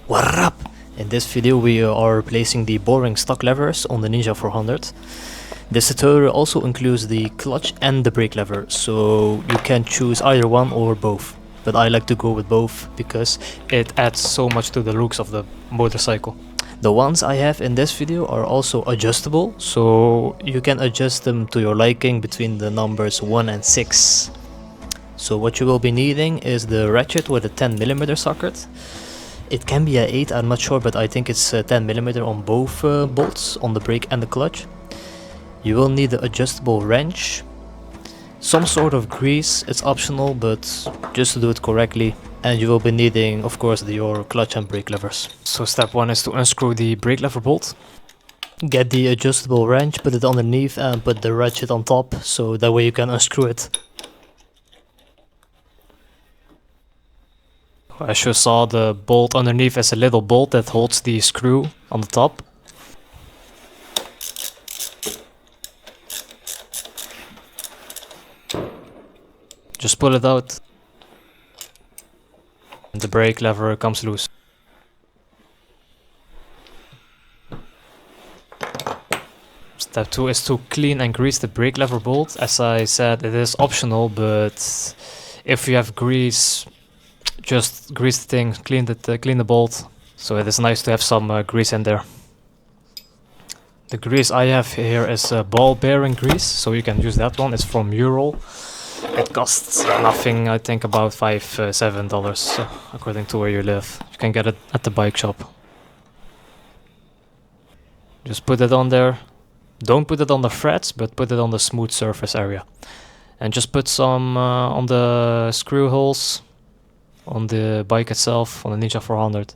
What up? In this video we are replacing the boring stock levers on the Ninja 400. This tutorial also includes the clutch and the brake lever, so you can choose either one or both. But I like to go with both because it adds so much to the looks of the motorcycle. The ones I have in this video are also adjustable, so you can adjust them to your liking between the numbers 1 and 6. So what you will be needing is the ratchet with a 10mm socket. It can be a 8, I'm not sure, but I think it's 10mm on both bolts, on the brake and the clutch. You will need the adjustable wrench, some sort of grease, it's optional, but just to do it correctly. And you will be needing, of course, your clutch and brake levers. So step 1 is to unscrew the brake lever bolt. Get the adjustable wrench, put it underneath and put the ratchet on top, so that way you can unscrew it. As you saw, the bolt underneath is a little bolt that holds the screw on the top. Just pull it out and the brake lever comes loose. Step 2 is to clean and grease the brake lever bolt. As I said, it is optional, but if you have grease, just grease the thing, clean the bolt, so it is nice to have some grease in there. The grease I have here is ball bearing grease, so you can use that one. It's from Ural. It costs nothing, I think about $5-7 according to where you live. You can get it at the bike shop. Just put it on there. Don't put it on the frets, but put it on the smooth surface area. And just put some on the screw holes on the bike itself, on the Ninja 400.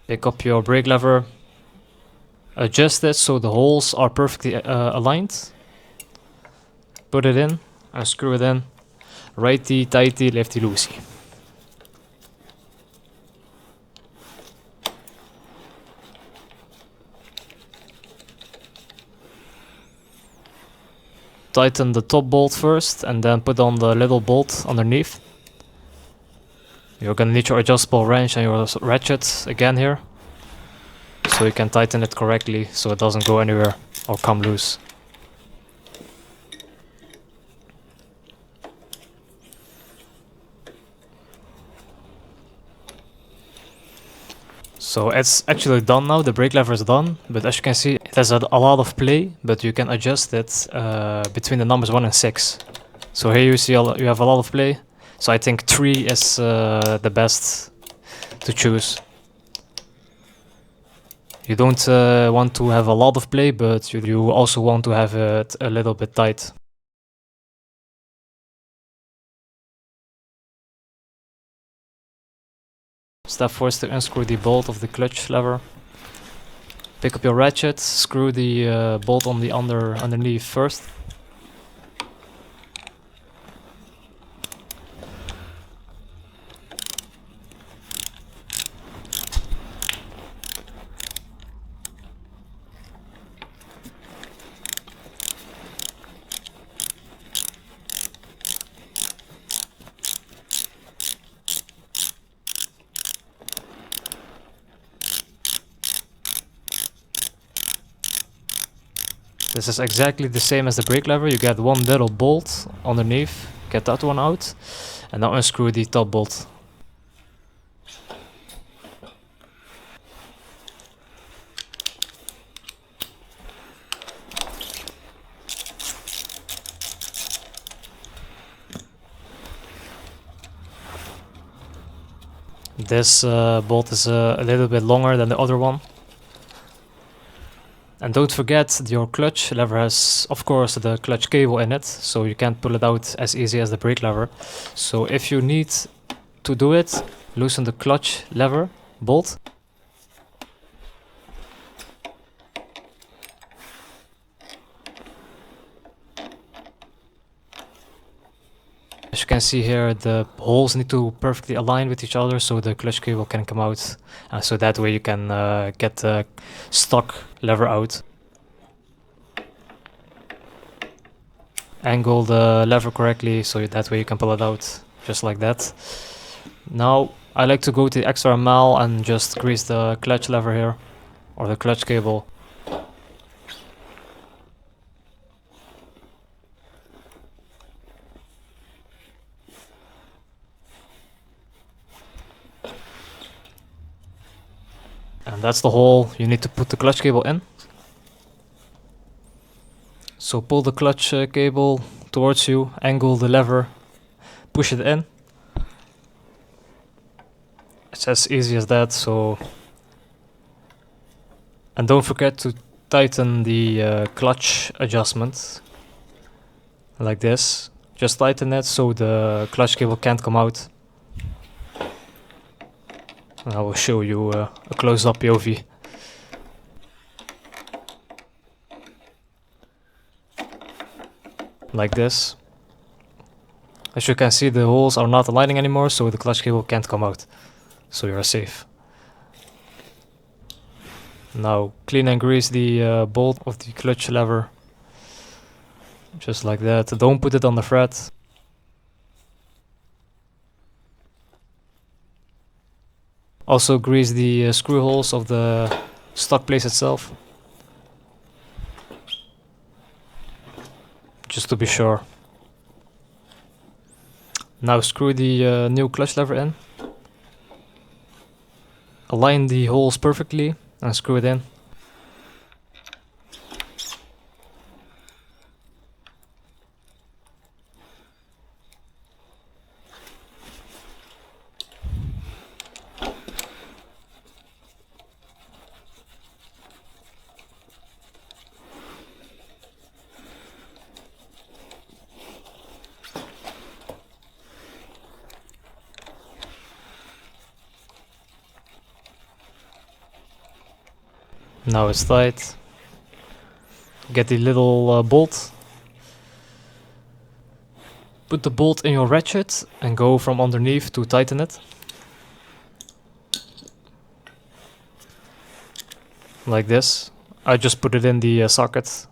Pick up your brake lever, adjust it so the holes are perfectly aligned. Put it in and screw it in. Righty tighty, lefty loosey. Tighten the top bolt first and then put on the little bolt underneath. You're gonna need your adjustable wrench and your ratchet again here, so you can tighten it correctly so it doesn't go anywhere or come loose. So it's actually done now, the brake lever is done, but as you can see it has a lot of play, but you can adjust it between the numbers 1 and 6. So here you see you have a lot of play, so I think 3 is the best to choose. You don't want to have a lot of play, but you also want to have it a little bit tight. Step 4 is to unscrew the bolt of the clutch lever. Pick up your ratchet, screw the bolt on the underneath first. This is exactly the same as the brake lever. You get one little bolt underneath, get that one out, and now unscrew the top bolt. This bolt is a little bit longer than the other one. And don't forget, your clutch lever has, of course, the clutch cable in it, so you can't pull it out as easy as the brake lever. So if you need to do it, loosen the clutch lever bolt. As you can see here, the holes need to perfectly align with each other so the clutch cable can come out. So that way you can get the stock lever out. Angle the lever correctly so that way you can pull it out, just like that. Now I like to go to the extra mile and just grease the clutch lever here, or the clutch cable. And that's the hole you need to put the clutch cable in. So pull the clutch cable towards you, angle the lever, push it in. It's as easy as that. And don't forget to tighten the clutch adjustment, like this. Just tighten it so the clutch cable can't come out. And I will show you a close-up POV. Like this. As you can see, the holes are not aligning anymore, so the clutch cable can't come out. So you're safe. Now clean and grease the bolt of the clutch lever. Just like that. Don't put it on the thread. Also grease the screw holes of the stock place itself. Just to be sure. Now screw the new clutch lever in. Align the holes perfectly and screw it in. Now it's tight. Get the little bolt. Put the bolt in your ratchet and go from underneath to tighten it. Like this. I just put it in the socket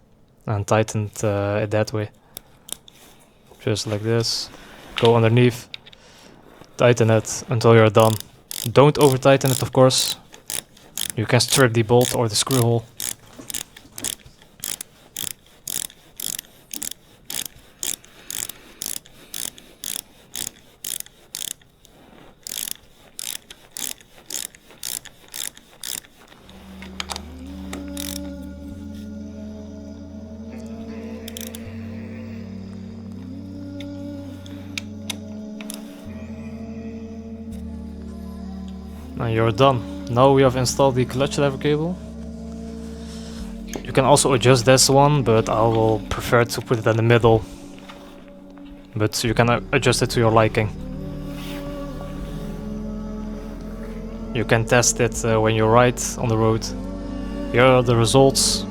and tightened it that way. Just like this. Go underneath. Tighten it until you're done. Don't over tighten it, of course. You can strip the bolt or the screw hole. And you're done. Now we have installed the clutch lever cable. You can also adjust this one, but I will prefer to put it in the middle. But you can adjust it to your liking. You can test it when you ride on the road. Here are the results.